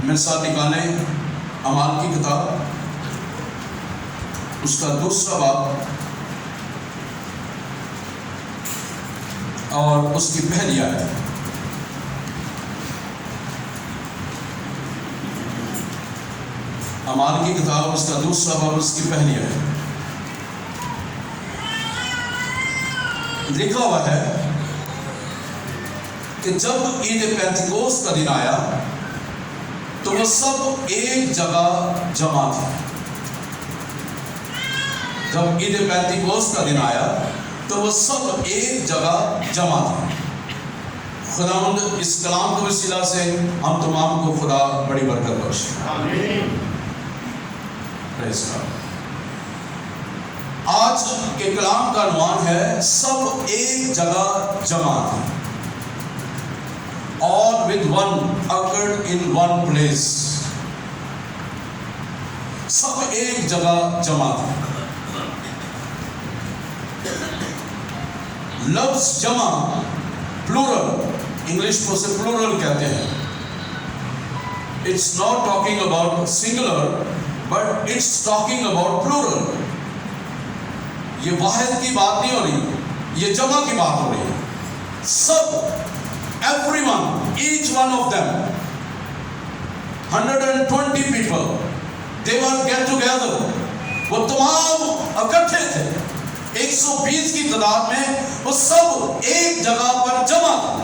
میرے ساتھ نکالیں اعمال کی کتاب، اس کا 2 باب اور اس کی پہلی آیت۔ اعمال کی کتاب، اس کا 2 باب، اس کی پہلی آیت۔ لکھا ہوا ہے کہ جب عید پینتیکوست کا دن آیا تو وہ سب ایک جگہ جمع تھے۔ جب عید پینتیکوست کا دن آیا تو وہ سب ایک جگہ جمع تھے۔ خداوند اس کلام کے وسیلہ سے ہم تمام کو خدا بڑی برکت بخشے۔ آمین۔ پریز گاڈ۔ آج کے کلام کا عنوان ہے سب ایک جگہ جمع تھے۔ All with one occurred in one place۔ سب ایک جگہ جمع تھے۔ لفظ جمع پلورل، انگلش کو سے پلورل کہتے ہیں۔ It's not talking about singular but it's talking about plural۔ یہ واحد کی بات نہیں ہو رہی، یہ جمع کی بات ہو رہی ہے۔ سب everyone, each one of them, 120 people, they were get together۔ وہ تمام اکٹھے تھے، 120 کی تعداد میں وہ سب ایک جگہ پر جمع تھا۔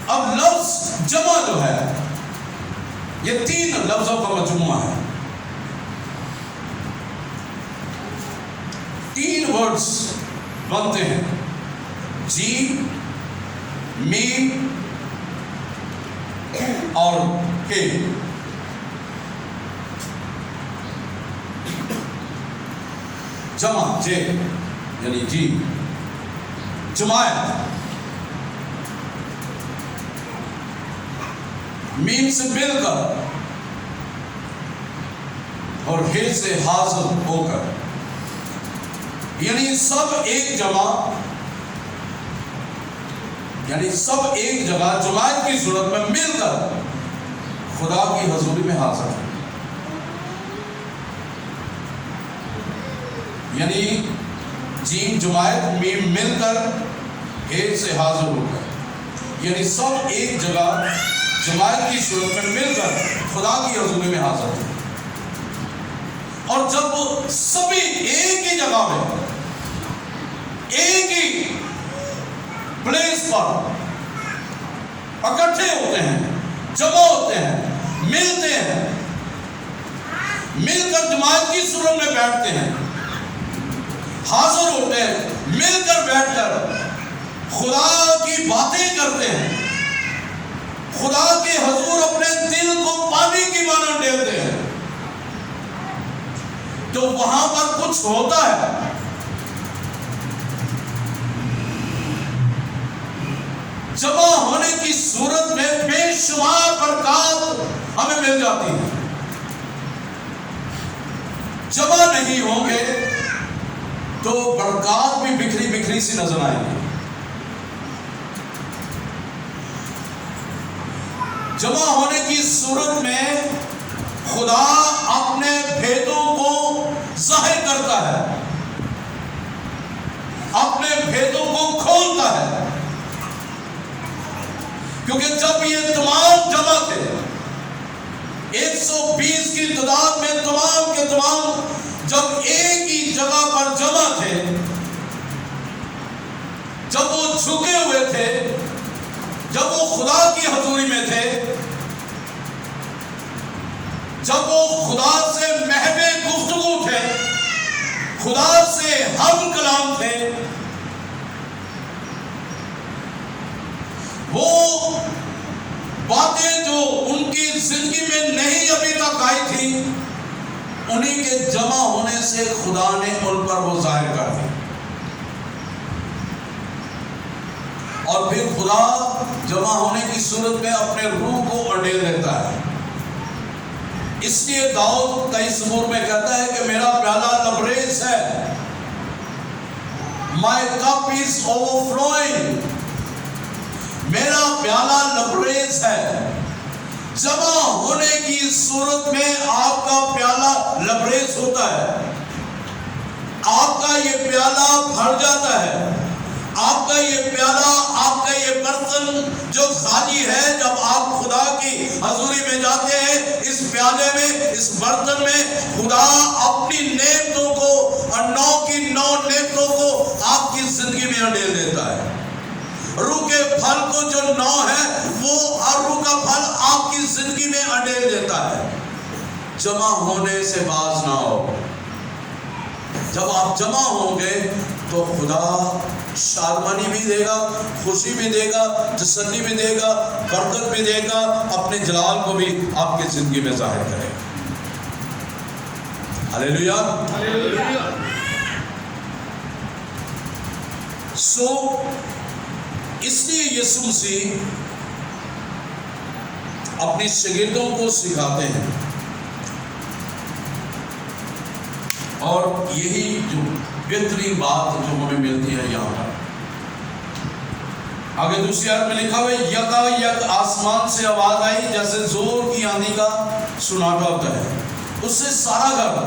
اب لفظ جمع جو ہے یہ 3 لفظوں کا مجموعہ ہے۔ 3 ورڈز بنتے ہیں، جیم، میم اور کے۔ جمع جے یعنی جی، جماعت، میم سے مل کر اور ہے سے حاضر ہو کر، یعنی سب ایک جمع، یعنی سب ایک جگہ جماعت کی صورت میں مل کر خدا کی حضوری میں حاضر ہے۔ یعنی جیم جماعت، میم مل کر، ہے سے حاضر ہو کر، یعنی سب ایک جگہ جماعت کی صورت میں مل کر خدا کی حضوری میں حاضر ہے۔ اور جب سبھی ایک ہی جگہ میں، ایک ہی پلیس پر اکٹھے ہوتے ہیں، جمع ہوتے ہیں، ملتے ہیں، مل کر جماعت کی صورت میں بیٹھتے ہیں، حاضر ہوتے ہیں، مل کر بیٹھ کر خدا کی باتیں کرتے ہیں، خدا کے حضور اپنے دل کو پانی کی مانند ڈیلتے ہیں، تو وہاں پر کچھ ہوتا ہے۔ جمع ہونے کی صورت میں بے شمار برکات ہمیں مل جاتی ہے۔ جمع نہیں ہوں گے تو برکات بھی بکھری بکھری سی نظر آئیں گی۔ جمع ہونے کی صورت میں خدا اپنے بھیدوں کو ظاہر کرتا ہے، اپنے بھیدوں کو کھولتا ہے، کیونکہ جب یہ تمام جمع تھے، 120 کی تعداد میں تمام کے تمام جب ایک ہی جگہ پر جمع تھے، جب وہ جھکے ہوئے تھے، جب وہ خدا کی حضوری میں تھے، جب وہ خدا سے محو گفتگو تھے، خدا سے ہم کلام تھے، وہ باتیں جو ان کی زندگی میں نہیں ابھی تک آئی تھی، انہی کے جمع ہونے سے خدا نے ان پر وہ ظاہر کر دی، اور پھر خدا جمع ہونے کی صورت میں اپنے روح کو اڈیل دیتا ہے۔ اس لیے داؤد 23 زبور میں کہتا ہے کہ میرا پیالہ لبریز ہے، My cup is overflowing۔ میرا پیالہ لبریز لبریز ہے، جمع ہونے کی صورت میں آپ کا پیالہ لبریز ہوتا ہے، آپ کا یہ پیالہ بھر جاتا ہے، آپ کا یہ پیالہ، آپ کا یہ برتن جو خالی ہے، جب آپ خدا کی حضوری میں جاتے ہیں، اس پیالے میں، اس برتن میں خدا اپنی نعمتوں کو اور 9 کی 9 نعمتوں کو آپ کی زندگی میں انڈیل دیتا ہے۔ روح کے پھل کو جو 9 ہے، وہ ہر روح کا پھل آپ کی زندگی میں انڈیل دیتا ہے۔ جمع ہونے سے باز نہ ہو۔ جب آپ جمع ہوں گے تو خدا شادمانی بھی دے گا، خوشی بھی دے گا، تسلی بھی دے گا، برکت بھی دے گا، اپنے جلال کو بھی آپ کی زندگی میں ظاہر کرے گا۔ ہلیلویا۔ اس لیے یسوع مسیح اپنی شاگردوں کو سکھاتے ہیں، اور یہی جو بہترین بات جو ہمیں ملتی ہے یہاں پر آگے دوسری آیت میں لکھا ہوا ہے، یکایک آسمان سے آواز آئی جیسے زور کی آندھی کا سناٹا ہوتا ہے، اس سے سارا گھر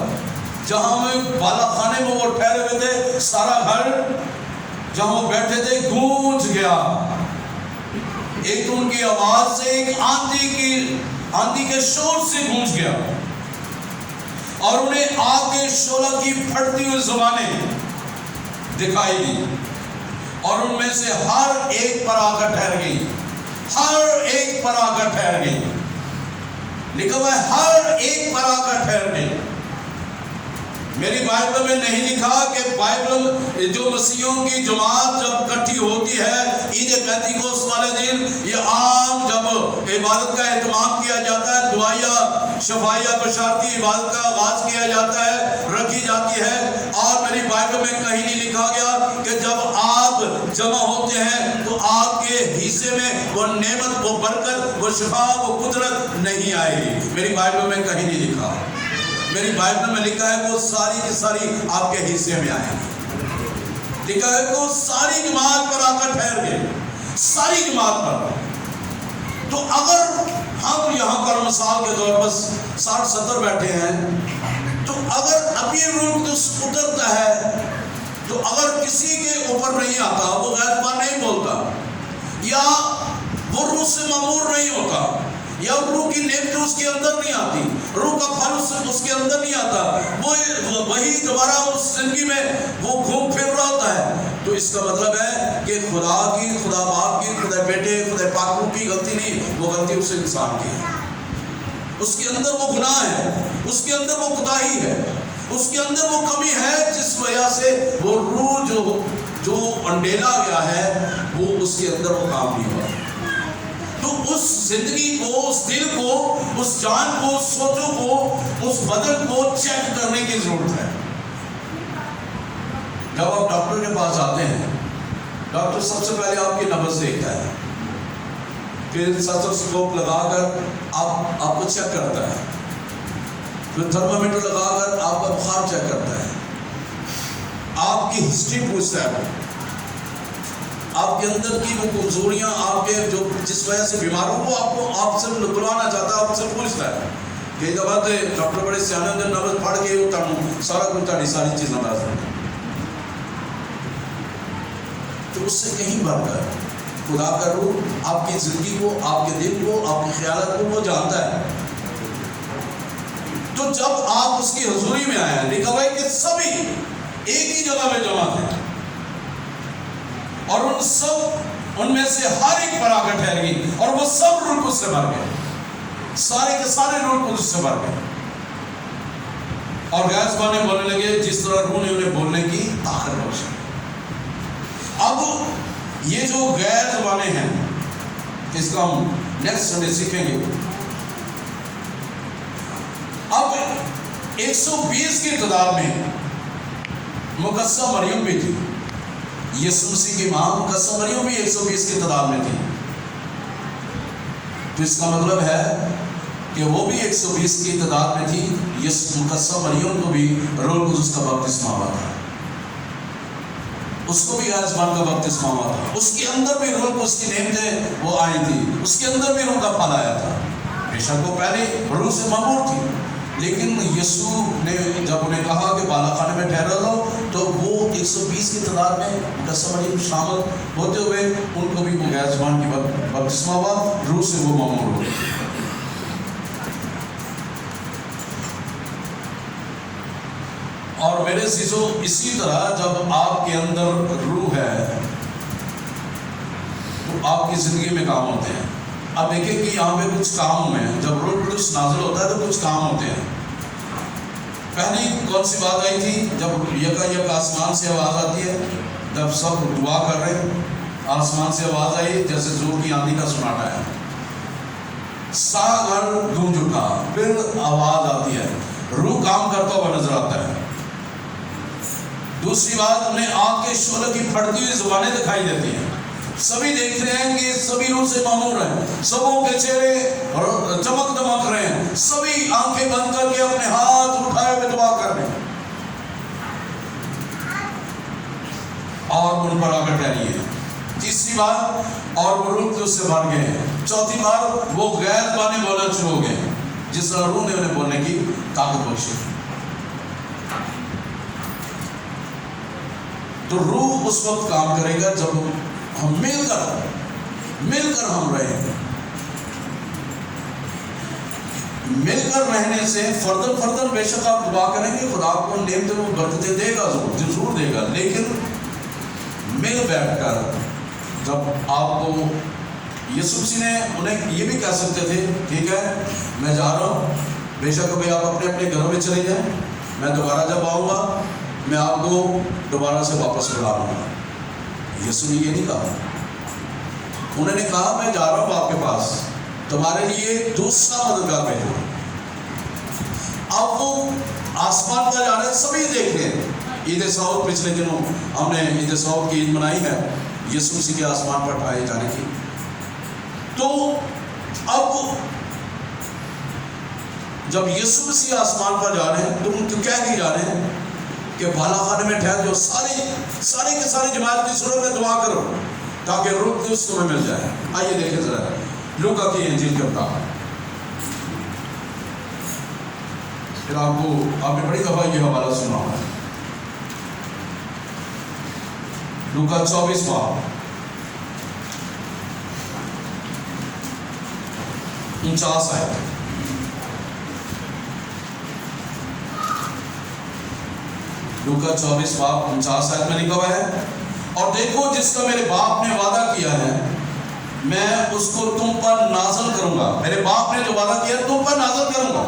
جہاں میں بالا خانے میں وہ ٹھہرے ہوئے تھے، سارا گھر جہاں وہ بیٹھے تھے گونج گیا۔ ایک تو ان کی آواز سے، ایک آندھی کے شور سے گونج گیا، اور انہیں آگ کے شعلہ کی پھٹتی ہوئی زبانیں دکھائی دی، اور ان میں سے ہر ایک پر آ کر ٹھہر گئی، ہر ایک پر آ کر ٹھہر گئی۔ لکھا ہوا ہے ہر ایک پر آ کر ٹھہر گئی۔ میری بائبل میں نہیں لکھا کہ بائبل جو مسیحیوں کی جماعت جب اکٹھی ہوتی ہے عید پینتیکوس والے دن، یہ عام جب عبادت کا اہتمام کیا جاتا ہے، دعائیہ شفائیہ بشارتی عبادت کا آغاز کیا جاتا ہے، رکھی جاتی ہے، اور میری بائبل میں کہیں نہیں لکھا گیا کہ جب آپ جمع ہوتے ہیں تو آپ کے حصے میں وہ نعمت، وہ برکت، وہ شفا، وہ قدرت نہیں آئے گی۔ میری بائبل میں کہیں نہیں لکھا۔ میری بائبل میں لکھا ہے وہ ساری کی ساری آپ کے حصے میں آئے گی۔ لکھا ہے وہ ساری جماعت پر آ کر ٹھہر گئے، ساری جماعت پر۔ تو اگر ہم یہاں پر مثال کے طور پر 60-70 بیٹھے ہیں، تو اگر ابھی روح القدس اترتا ہے تو اگر کسی کے اوپر نہیں آتا، وہ غیر زبان نہیں بولتا، یا وہ روح سے معمور نہیں ہوتا، یا روح کی نعمت اس کے اندر نہیں آتی، روح کا پھل اس کے اندر نہیں آتا، وہ وہی دوبارہ اس زندگی میں وہ گھوم پھر رہا ہوتا ہے، تو اس کا مطلب ہے کہ خدا کی، خدا باپ کی، خدا بیٹے، خدا پاک روح کی غلطی نہیں، وہ غلطی اس انسان کی ہے۔ اس کے اندر وہ گناہ ہے، اس کے اندر وہ کوتاہی ہے، اس کے اندر وہ کمی ہے، جس وجہ سے وہ روح جو انڈیلا گیا ہے، وہ اس کے اندر وہ کام نہیں ہوا۔ تو اس زندگی کو، اس دل کو، اس جان کو، اس سوچوں کو، اس بدن کو چیک کرنے کی ضرورت ہے۔ جب آپ ڈاکٹر کے پاس آتے ہیں، ڈاکٹر سب سے پہلے آپ کی نبض دیکھتا ہے، پھر سٹیتھوسکوپ لگا کر آپ کو چیک کرتا ہے، پھر تھرمامیٹر لگا کر آپ کا بخار چیک کرتا ہے، آپ کی ہسٹری پوچھتا ہے، آپ کے اندر کی وہ کمزوریاں، آپ کے جو جس وجہ سے بیمار ہو، وہ آپ سے بلوانا چاہتا ہے، آپ سے پوچھتا ہے کہ جب آتے ڈاکٹر بڑے سیانے اندر نبض پڑھ کے سارا کچھ ساری چیزیں بتا سکتے، تو اس سے کہیں بڑھ کر خدا کا روح آپ کی زندگی کو، آپ کے دل کو، آپ کی خیالات کو وہ جانتا ہے۔ تو جب آپ اس کی حضوری میں آئے، لکھا ہوا ہے کہ سبھی ایک ہی جگہ میں جمع تھے، اور ان میں سے ہر ایک پر آ کر ٹھہر گئی، اور وہ سب روح القدس سے بھر گئے، سارے کے سارے روح القدس سے بھر گئے، اور غیر زبانیں بولنے لگے جس طرح روح نے انہیں بولنے کی طاقت بخشی۔ اب یہ جو غیر زبانیں ہیں، اس کا ہم نیکسٹ سنڈے سیکھیں گے۔ اب 120 کی تعداد میں مقدسہ مریم بھی تھی، یسوع مسیح کی ماں مقدسہ مریم بھی 120 کی تعداد میں تھی، تو اس کا مطلب ہے کہ وہ بھی 120 کی تعداد میں تھی۔ مقدسہ مریم کو بھی روح القدس کا بپتسمہ ہوا تھا۔ اس کو بھی یزبان کا بپتسمہ ہوا تھا، اس کے اندر بھی روح، اس کی نعمتیں وہ آئی تھی، اس کے اندر بھی روح کا پھل آیا تھا۔ بے شک وہ پہلے روح سے معمور تھی، لیکن یسوع نے جب انہیں کہا کہ بالا خانے میں ٹھہرا لو، تو وہ 120 کی تعداد میں مقدس مریم شامل ہوتے ہوئے ان کو بھی وہ یزبان کی بپتسمہ ہوا، روح سے وہ معمور ہوئے۔ اور میرے عزیزو، اسی طرح جب آپ کے اندر روح ہے تو آپ کی زندگی میں کام ہوتے ہیں۔ اب دیکھیں کہ یہاں پہ کچھ کام میں جب روح القدس نازل ہوتا ہے تو کچھ کام ہوتے ہیں۔ پہلی کون سی بات آئی تھی؟ جب یک آسمان سے آواز آتی ہے، جب سب دعا کر رہے ہیں، آسمان سے آواز آئی جیسے زور کی آندھی کا سناٹا ہے، سارا گھر گونج اٹھا، پھر آواز آتی ہے، روح کام کرتا ہوا نظر آتا ہے۔ دوسری بات، انہیں آگ کے شعلے کی پھٹتی ہوئی زبانیں دکھائی دیتی ہیں۔ سبھی دیکھ رہے ہیں کہ سبھی روح سے معمور ہیں، سبوں کے چہرے چمک دمک رہے ہیں، سبھی آنکھیں بند کر کے اپنے ہاتھ اٹھائے ہوئے دعا کر رہے ہیں اور ان پر آ کر ٹھہری ہے۔ تیسری بات، اور وہ روح اس سے بھر گئے ہیں۔ چوتھی بات، وہ غیر زبانیں بولنا شروع ہو گئے ہیں، جس طرح روح نے انہیں بولنے کی طاقت بخشی۔ تو روح اس وقت کام کرے گا جب ہم مل کر ہم رہیں گے۔ مل کر رہنے سے فردن بے شک آپ دعا کریں گے، خدا آپ کو نعمتیں وہ برکتیں دے گا، ضرور دے گا، لیکن مل بیٹھ کر جب آپ کو یسوع مسیح نے انہیں یہ بھی کہہ سکتے تھے، ٹھیک ہے میں جا رہا ہوں، بے شک ابھی آپ اپنے اپنے گھروں میں چلے جائیں، میں دوبارہ جب آؤں گا میں آپ کو دوبارہ سے واپس بلا لوں گا۔ یسوع نے یہ نہیں کہا، انہوں نے کہا میں جا رہا ہوں آپ کے پاس، تمہارے لیے دوسرا مددگار بھیجوں گا۔ اب وہ آسمان پر جا رہے ہیں، سبھی دیکھ رہے ہیں۔ عید سعود پچھلے دنوں ہم نے عید سعود کی عید منائی ہے، یسوع مسیح کے آسمان پر اٹھائے جانے کی۔ تو اب جب یسوع مسیح آسمان پر جا رہے ہیں تو ان کو کہہ کے جا رہے ہیں کہ بالا خانے میں ٹھہر جو ساری کے ساری جماعت کی صورت میں دعا کرو تاکہ روح القدس تمہیں مل جائے۔ آئیے دیکھیں ذرا لوکا کی انجیل کا کتاب، پھر آپ نے بڑی دفعہ یہ حوالہ سنا ہوگا، لوکا 24 باب 49 آیت۔ لوکا 24 باب 49 آیت میں لکھا ہوا ہے، اور دیکھو جس کا میرے باپ نے وعدہ کیا ہے میں اس کو تم پر نازل کروں گا۔ میرے باپ نے جو وعدہ کیا تم پر نازل کروں گا،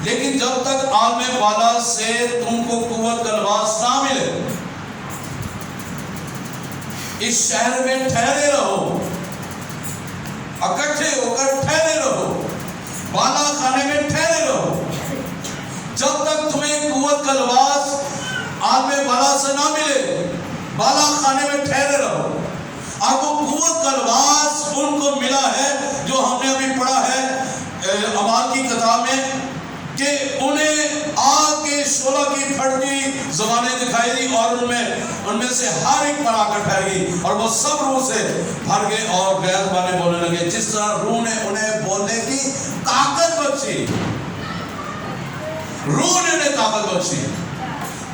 لیکن جب تک عالم بالا سے تم کو قوت کا لباس نہ ملے اس شہر میں ٹھہرے رہو، اکٹھے ہو کر ٹھہرے رہو، بالا خانے میں ٹھہرے رہو، جب تک تمہیں قوت کا لباس عالم بالا سے نہ ملے، بالا خانے میں ٹھہرے رہو۔ اب وہ قوت کا لباس ان کو ملا ہے جو ہم نے ابھی پڑھا ہے اعمال کی کتاب میں، کہ انہیں آگ کے شعلہ کی پھٹتی زبانیں دکھائی دی اور ان میں سے ہر ایک پر آ کر ٹھہر گئی، اور وہ سب روح سے بھر گئے اور غیر زبانیں بولنے لگے، جس طرح روح نے انہیں بولنے کی طاقت بخشی۔ روح نے انہیں طاقت بخشی۔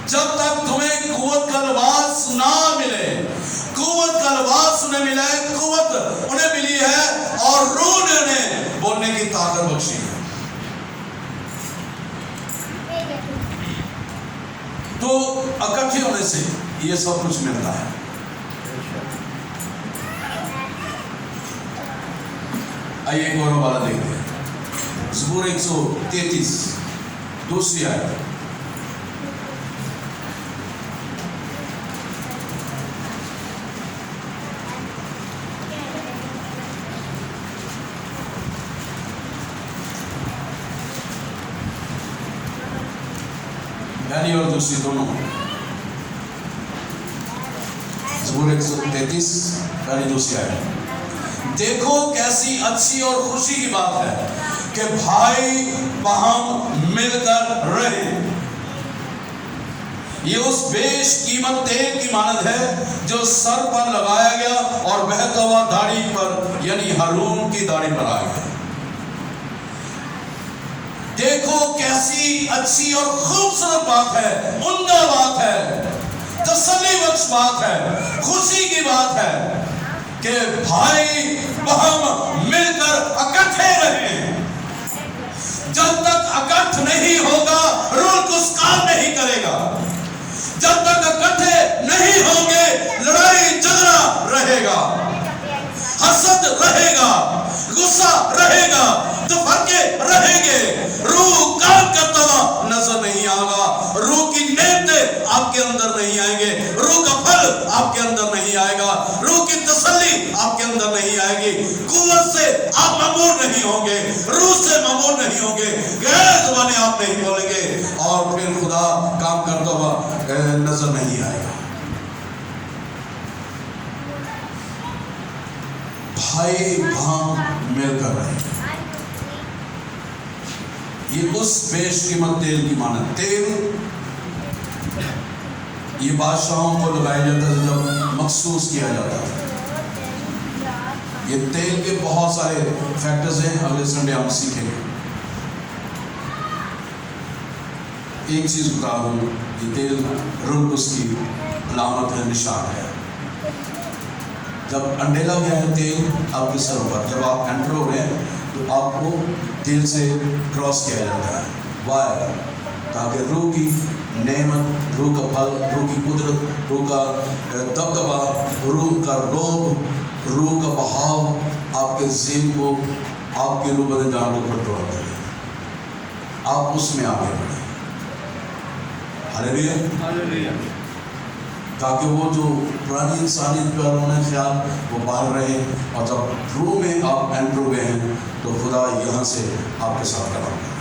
جب تک تمہیں قوت کا لباس نہ ملے، قوت کا لباس انہیں ملا ہے، قوت انہیں ملی ہے اور روح نے انہیں بولنے کی طاقت بخشی ہے۔ تو اکٹھے ہونے سے یہ سب کچھ ملتا ہے۔ آئیے ایک اور حوالہ دیکھتے ہیں، زبور 133 دوسری آیت۔ پہلی اور دوسری دونوں، زبور 133 پہلی دوسری آیت۔ دیکھو کیسی اچھی اور خوشی کی بات ہے کہ بھائی باہم مل کر رہے، یہ اس بیش قیمت تیل کی مانند ہے جو سر پر لگایا گیا اور بہتا ہوا داڑھی پر یعنی ہارون کی داڑھی پر آ گیا۔ دیکھو کیسی اچھی اور خوبصورت بات ہے، عمدہ بات ہے، تسلی بخش بات ہے، خوشی کی بات ہے کہ بھائی بہن مل کر اکٹھے رہیں۔ جب تک اکٹھ نہیں ہوگا روح اس کام نہیں کرے گا۔ جب تک اکٹھے نہیں ہوں گے لڑائی جھگڑا رہے گا، حسد رہے گا، غصہ رہے گا، تفرقے رہیں گے، روح کام کرتا ہوا نظر نہیں آگا، روح کی نعمتیں آپ کے اندر نہیں آئیں گے، روح کا پھل آپ کے اندر نہیں آئے گا، روح کی تسلی آپ کے اندر نہیں آئے گی، قوت سے آپ ممنون نہیں ہوں گے، روح سے ممنون نہیں ہوں گے، غیر زبانیں آپ نہیں بولیں گے، اور پھر خدا کام کرتا ہوا نظر نہیں آئے گا۔ بھائی بہن مل کر رہے، یہ اس بیش قیمت تیل کی مانند۔ تیل یہ بادشاہوں کو لگایا جاتا ہے جب مخصوص کیا جاتا ہے۔ یہ تیل کے بہت سارے فیکٹرز ہیں، اگلے سنڈے ہم سیکھیں گے۔ ایک چیز بتا دوں، یہ تیل روح القدس کی علامت ہے، نشان ہے۔ جب انڈیلا گیا ہے تیل آپ کے سر پر، جب آپ انٹر ہو رہے ہیں تو آپ کو تیل سے کراس کیا جاتا ہے، وائر، تاکہ روح کی نعمت، روح کا پھل، روح کی قدرت، روح کا دبدبا، روح کا روب، روح کا بہاؤ آپ کے ذہن کو، آپ کے روح بدن جان کو کنٹرول کرے، آپ اس میں آگے بڑھیں۔ ہاللیلویا، تاکہ وہ جو پرانی انسانیت پر انہوں نے خیال وہ باہر رہے، اور جب روح میں آپ انٹر ہوئے ہیں تو خدا یہاں سے آپ کے ساتھ کریں گے۔